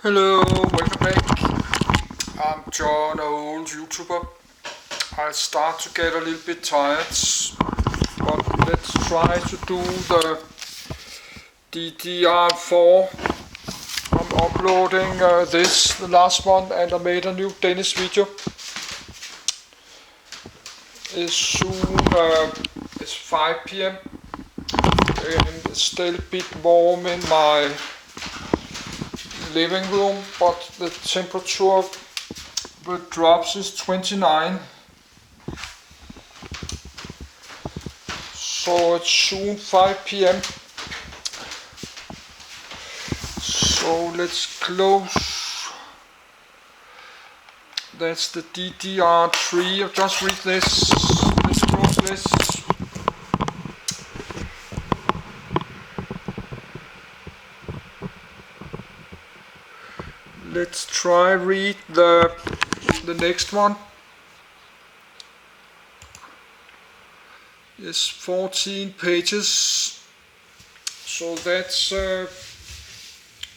Hello, welcome back. I'm John, an old YouTuber. I start to get a little bit tired, but let's try to do the DDR4. I'm uploading this the last one, and I made a new Danish video. It's soon it's 5 p.m. and it's still a bit warm in my living room, but the temperature with drops is 29. So it's soon 5 p.m. So let's close. That's the DDR3. I'll just read this. Let's close this. Let's try read the next one. It's 14 pages. So that's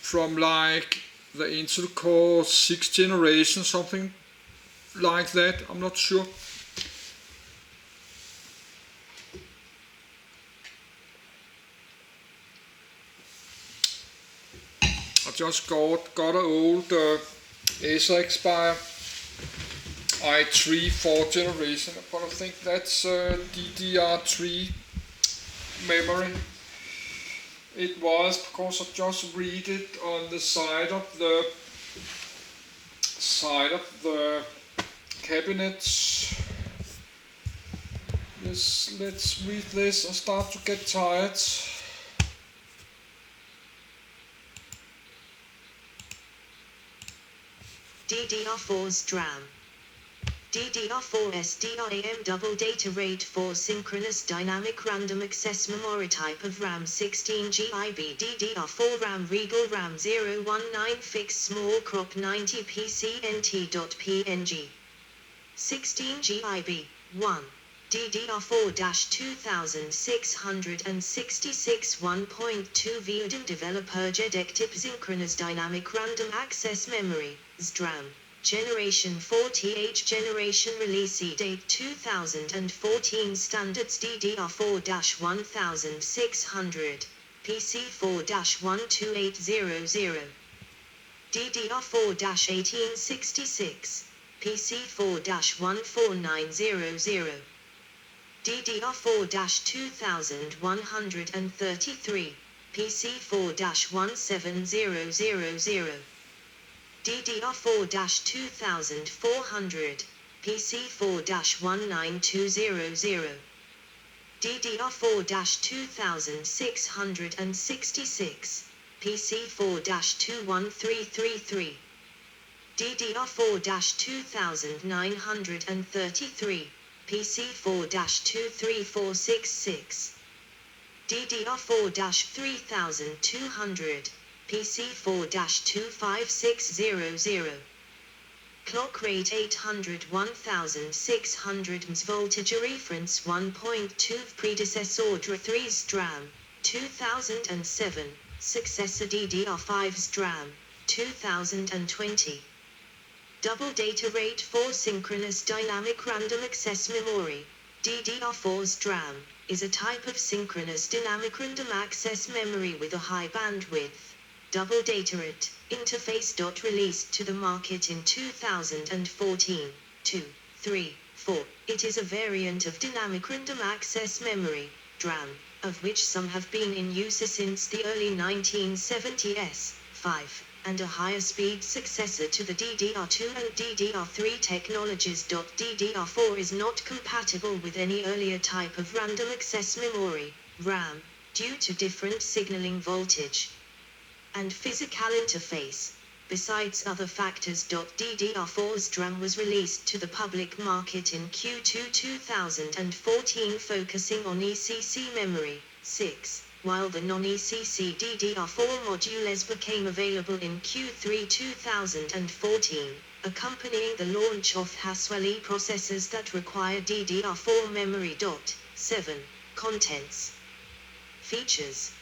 from like the Intel Core 6th generation, something like that. I'm not sure. I just got an old SDRAM i3 4th generation, but I think that's DDR3 memory. It was because I just read it on the side of the cabinet. Yes, let's read this. I start to get tired. DDR4 SDRAM. DDR4 SDRAM double data rate 4 synchronous dynamic random access memory type of RAM 16 GB DDR4 RAM Regal RAM 019 fixed small crop 90 PCNT.png 16 GB 1 DDR4-2666 1.2 Vudin Developer Jedectip Synchronous Dynamic Random Access Memory, SDRAM, Generation 40H Generation Release Date 2014 Standards DDR4-1600, PC4-12800, DDR4-1866, PC4-14900, DDR4-2133, PC4-17000, DDR4-2400, PC4-19200, DDR4-2666, PC4-21333, DDR4-2933, PC4-23466, DDR4-3200, PC4-25600, clock rate 800 1600 ms voltage reference 1.2 predecessor DDR3 SDRAM 2007, successor DDR5 SDRAM 2020. Double data rate 4 synchronous dynamic random access memory, DDR4 SDRAM, is a type of synchronous dynamic random access memory with a high bandwidth. Double data rate interface. Released to the market in 2014. 2, 3, 4. It is a variant of dynamic random access memory, DRAM, of which some have been in use since the early 1970s. 5. And a higher speed successor to the DDR2 and DDR3 technologies. DDR4 is not compatible with any earlier type of random access memory, RAM, due to different signaling voltage and physical interface, besides other factors. DDR4's DRAM was released to the public market in Q2 2014, focusing on ECC memory. 6. While the non-ECC DDR4 modules became available in Q3 2014, accompanying the launch of Haswell processors that require DDR4 memory. 7. Contents. Features.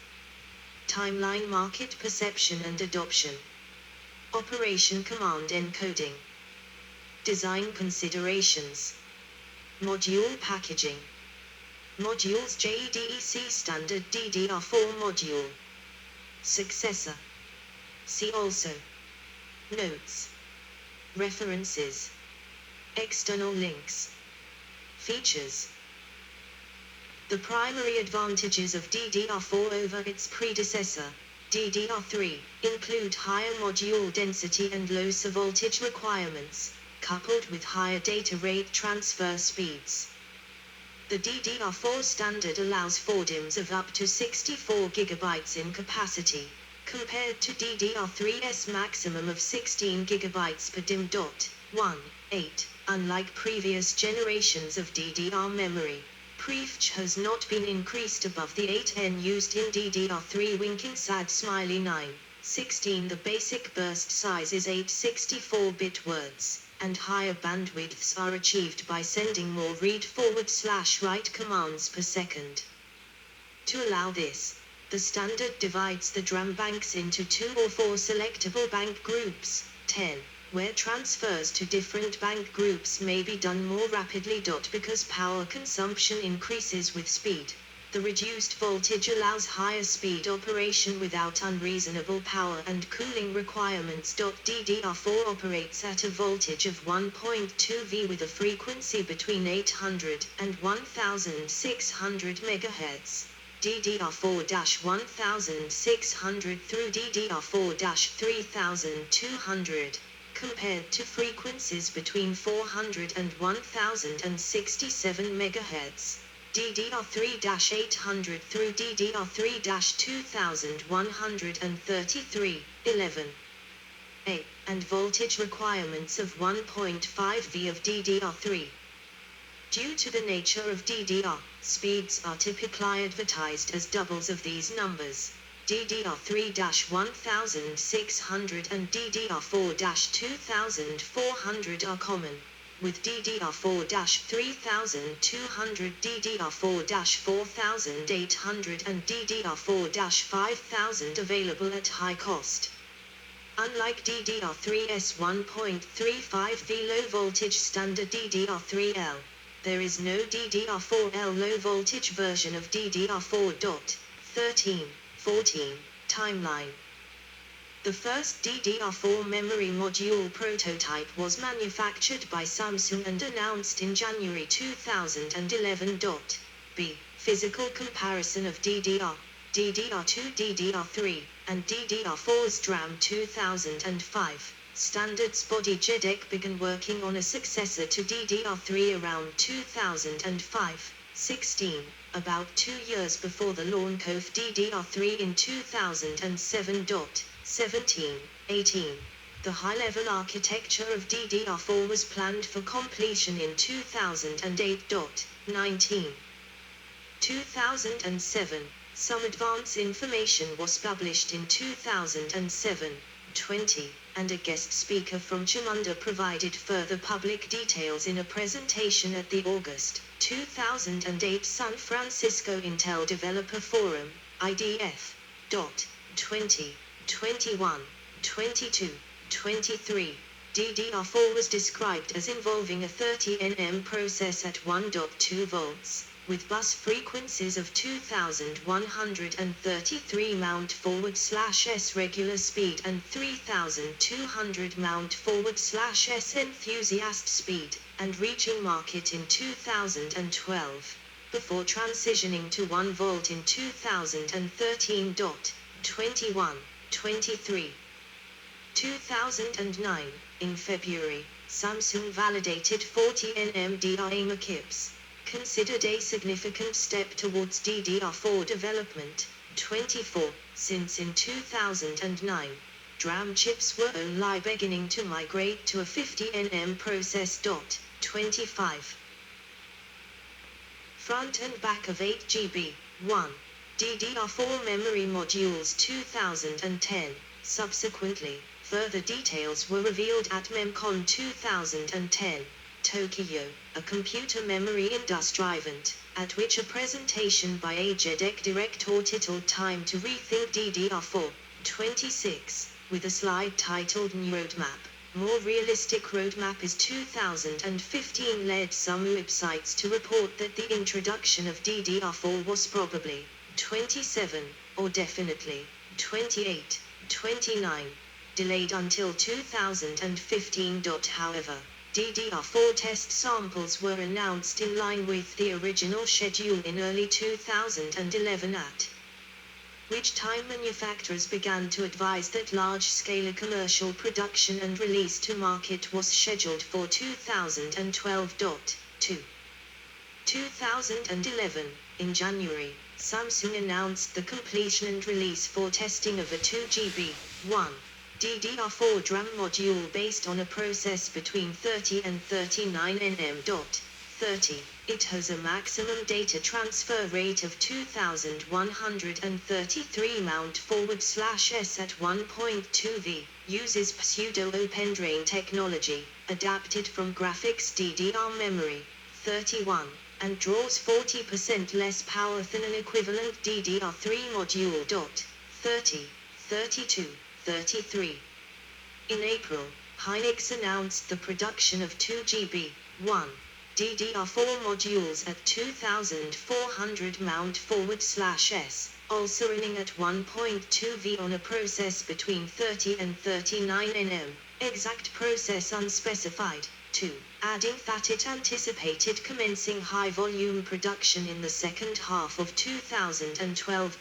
Timeline. Market perception and adoption. Operation Command Encoding. Design Considerations. Module Packaging. Modules JEDEC Standard DDR4 Module. Successor. See also. Notes. References. External links. Features. The primary advantages of DDR4 over its predecessor, DDR3, include higher module density and lower voltage requirements, coupled with higher data rate transfer speeds. The DDR4 standard allows 4 DIMMs of up to 64 GB in capacity, compared to DDR3's maximum of 16 GB per DIMM. 1.8. Unlike previous generations of DDR memory, prefetch has not been increased above the 8N used in DDR3 winking sad smiley 9.16. The basic burst size is 8 64-bit words, and higher bandwidths are achieved by sending more read/write commands per second. To allow this, the standard divides the DRAM banks into 2 or 4 selectable bank groups, 10, where transfers to different bank groups may be done more rapidly. Because power consumption increases with speed, the reduced voltage allows higher speed operation without unreasonable power and cooling requirements. DDR4 operates at a voltage of 1.2 V with a frequency between 800 and 1600 MHz. DDR4-1600 through DDR4-3200, compared to frequencies between 400 and 1067 MHz. DDR3-800 through DDR3-2133, 11a, and voltage requirements of 1.5 V of DDR3. Due to the nature of DDR, speeds are typically advertised as doubles of these numbers. DDR3-1600 and DDR4-2400 are common, with DDR4-3200, DDR4-4800 and DDR4-5000 available at high cost. Unlike DDR3's 1.35 V low voltage standard DDR3L, there is no DDR4L low voltage version of DDR4.13.14 timeline. The first DDR4 memory module prototype was manufactured by Samsung and announced in January 2011. B. Physical comparison of DDR, DDR2, DDR3, and DDR4's DRAM 2005. Standards body JEDEC began working on a successor to DDR3 around 2005-16, about 2 years before the launch of DDR3 in 2007-17-18. The high-level architecture of DDR4 was planned for completion in 2008-19. 2007. Some advance information was published in 2007-20, and a guest speaker from Chamunda provided further public details in a presentation at the August 2008 San Francisco Intel Developer Forum, IDF. 20, 21, 22, 23. DDR4 was described as involving a 30 nm process at 1.2 volts, with bus frequencies of 2133 mount/s regular speed and 3200 mount/s enthusiast speed, and reaching market in 2012, before transitioning to 1 volt in 2013. 21, 23. 2009, in February, Samsung validated 40 nm DRAM chips, considered a significant step towards DDR4 development. 24, since in 2009, DRAM chips were only beginning to migrate to a 50 nm process. 25. Front and back of 8 GB, 1. DDR4 memory modules 2010. Subsequently, further details were revealed at MemCon 2010, Tokyo, a computer memory industry event, at which a presentation by a JEDEC director titled Time to Rethink DDR4, 26, with a slide titled New Roadmap. More realistic roadmap is 2015 led some websites to report that the introduction of DDR4 was probably 27, or definitely 28, 29, delayed until 2015. However, DDR4 test samples were announced in line with the original schedule in early 2011 at which time manufacturers began to advise that large-scale commercial production and release to market was scheduled for 2012. 2011, in January, Samsung announced the completion and release for testing of a 2GB, 1 DDR4 DRAM module based on a process between 30 and 39 nm. 30. It has a maximum data transfer rate of 2133 mount/s at 1.2 V, uses pseudo-open-drain technology, adapted from graphics DDR memory, 31, and draws 40% less power than an equivalent DDR3 module. 30, 32, 33. In April, Hynix announced the production of 2GB, 1 DDR4 modules at 2400 mount/s, also running at 1.2 V on a process between 30 and 39 nm, exact process unspecified. 2. Adding that it anticipated commencing high-volume production in the second half of 2012.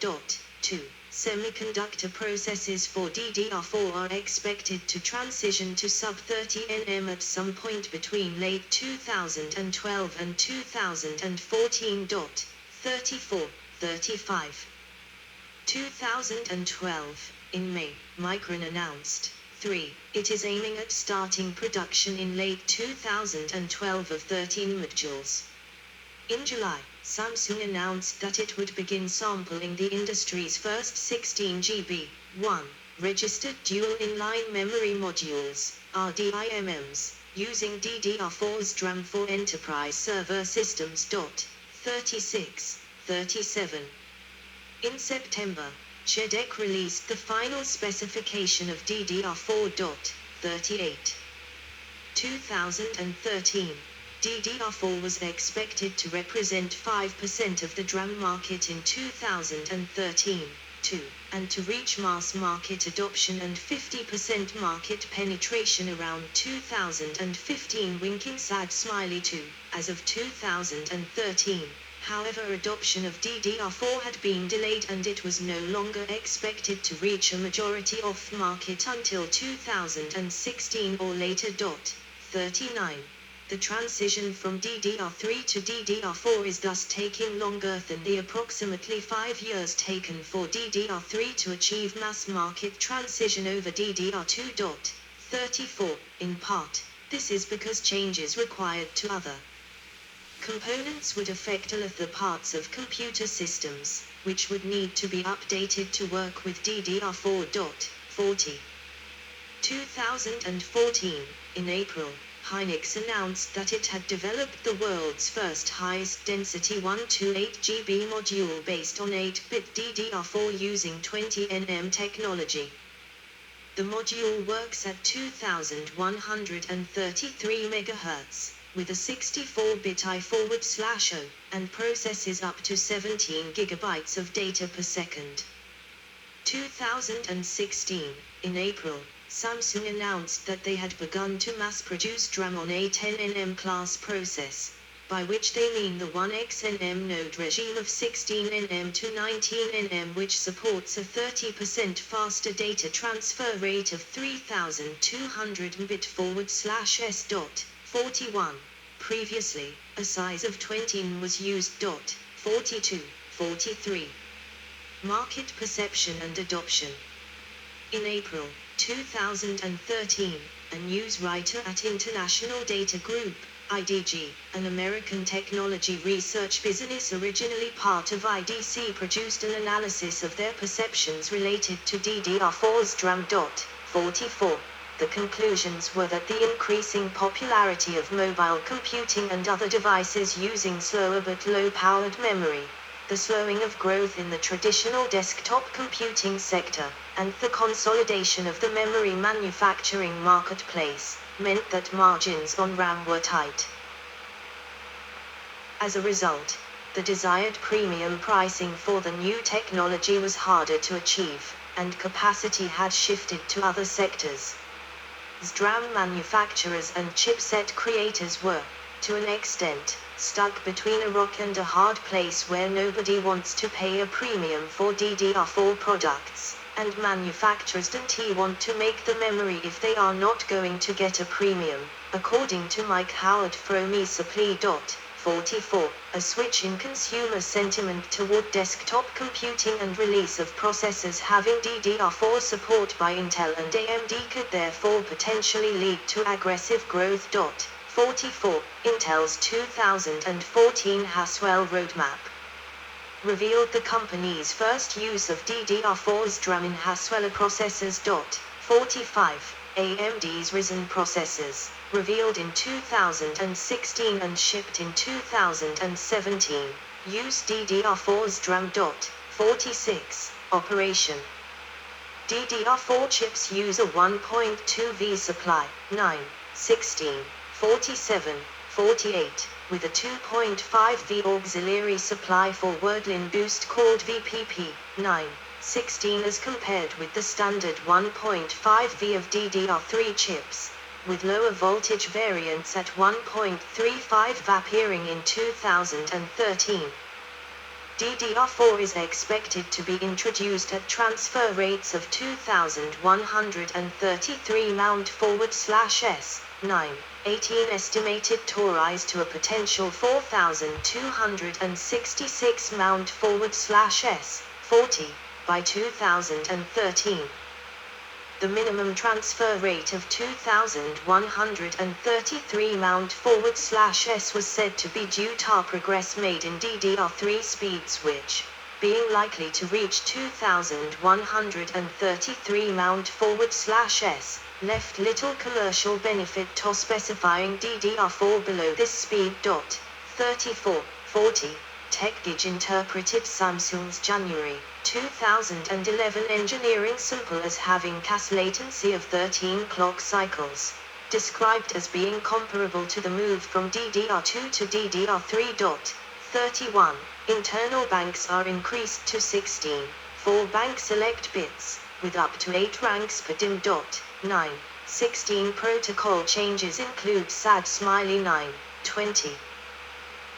2. Semiconductor processes for DDR4 are expected to transition to sub-30 nm at some point between late 2012 and 2014. 34, 35. 2012, in May, Micron announced, 3. It is aiming at starting production in late 2012 of 13 modules. In July, Samsung announced that it would begin sampling the industry's first 16GB, 1, registered dual inline memory modules, RDIMMs, using DDR4's DRAM for enterprise server systems. 36, 37. In September, Chedek released the final specification of DDR4. 38. 2013. DDR4 was expected to represent 5% of the DRAM market in 2013, 2, and to reach mass market adoption and 50% market penetration around 2015. Winking sad smiley 2, as of 2013. However, adoption of DDR4 had been delayed and it was no longer expected to reach a majority of market until 2016 or later. 39. The transition from DDR3 to DDR4 is thus taking longer than the approximately 5 years taken for DDR3 to achieve mass market transition over DDR2. 34. In part, this is because changes required to other components would affect all of the parts of computer systems, which would need to be updated to work with DDR4. 40. 2014, in April, Hynix announced that it had developed the world's first highest density 128GB module based on 8-bit DDR4 using 20 nm technology. The module works at 2133 MHz, with a 64-bit I/O, and processes up to 17 GB of data per second. 2016, in April, Samsung announced that they had begun to mass-produce DRAM on a 10 nm class process, by which they mean the 1xnm node regime of 16 nm to 19 nm, which supports a 30% faster data transfer rate of 3200 Mbit/s. 41. Previously, a size of 20 nm was used. 42, 43. Market perception and adoption. In April 2013, a news writer at International Data Group, IDG, an American technology research business originally part of IDC, produced an analysis of their perceptions related to DDR4's DRAM. 44. The conclusions were that the increasing popularity of mobile computing and other devices using slower but low-powered memory the slowing of growth in the traditional desktop computing sector, and the consolidation of the memory manufacturing marketplace, meant that margins on RAM were tight. As a result, the desired premium pricing for the new technology was harder to achieve, and capacity had shifted to other sectors. SDRAM manufacturers and chipset creators were, to an extent, stuck between a rock and a hard place where nobody wants to pay a premium for DDR4 products, and manufacturers don't want to make the memory if they are not going to get a premium, according to Mike Howard from Supply.44, a switch in consumer sentiment toward desktop computing and release of processors having DDR4 support by Intel and AMD could therefore potentially lead to aggressive growth. 44, Intel's 2014 Haswell roadmap revealed the company's first use of DDR4 SDRAM in Haswell processors. 45, AMD's Ryzen processors, revealed in 2016 and shipped in 2017, use DDR4 SDRAM. 46, operation. DDR4 chips use a 1.2V supply, 9, 16, 47, 48, with a 2.5V auxiliary supply for wordline boost called VPP, 9, 16 as compared with the standard 1.5V of DDR3 chips, with lower voltage variants at 1.35V appearing in 2013. DDR4 is expected to be introduced at transfer rates of 2,133 mount/s, 9, 18 estimated to rise to a potential 4,266 mount/s, 40, by 2013. The minimum transfer rate of 2,133 mount/s was said to be due to progress made in DDR3 speeds which, being likely to reach 2,133 mount/s, left little commercial benefit to specifying DDR4 below this speed. 34, 40, TechGage interpreted Samsung's January 2011 engineering sample as having CAS latency of 13 clock cycles, described as being comparable to the move from DDR2 to DDR3. 31, internal banks are increased to 16, for bank select bits, with up to 8 ranks per DIMM. 9, 16 protocol changes include SAD Smiley 9, 20.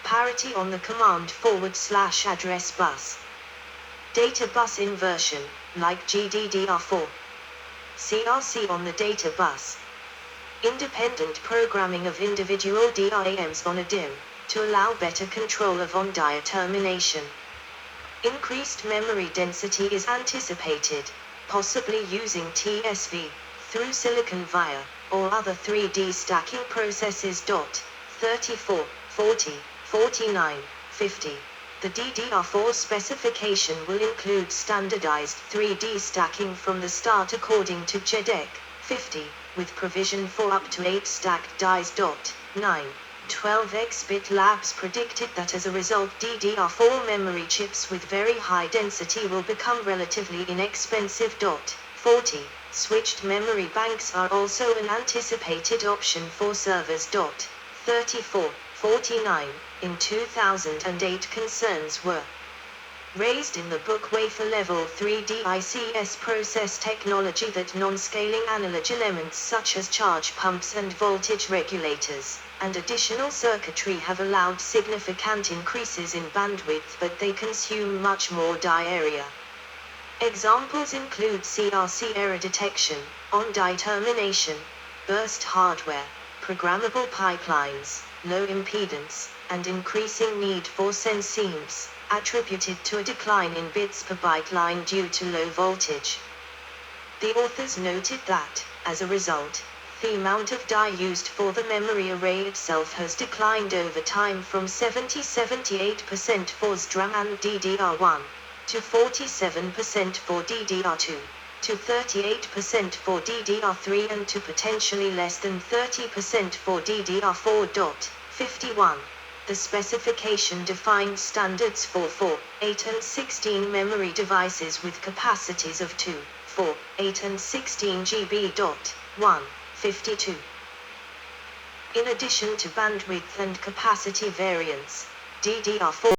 Parity on the command/address bus. Data bus inversion, like GDDR4. CRC on the data bus. Independent programming of individual DRAMs on a DIMM, to allow better control of on-die termination. Increased memory density is anticipated, possibly using TSV, through silicon via, or other 3D stacking processes. 34, 40, 49, 50. The DDR4 specification will include standardized 3D stacking from the start according to JEDEC 50, with provision for up to 8 stacked dies. 9, 12x-bit labs predicted that as a result DDR4 memory chips with very high density will become relatively inexpensive. 40, switched memory banks are also an anticipated option for servers. 34, 49, in 2008 concerns were raised in the book Wafer Level 3D ICS process technology that non-scaling analog elements such as charge pumps and voltage regulators, and additional circuitry have allowed significant increases in bandwidth but they consume much more die area. Examples include CRC error detection, on-die termination, burst hardware, programmable pipelines, low impedance, and increasing need for senseams, attributed to a decline in bits per byte line due to low voltage. The authors noted that, as a result, the amount of die used for the memory array itself has declined over time from 70-78% for SDRAM and DDR1, to 47% for DDR2, to 38% for DDR3 and to potentially less than 30% for DDR4. 51. The specification defines standards for 4, 8 and 16 memory devices with capacities of 2, 4, 8 and 16 GB. 52. In addition to bandwidth and capacity variance, DDR4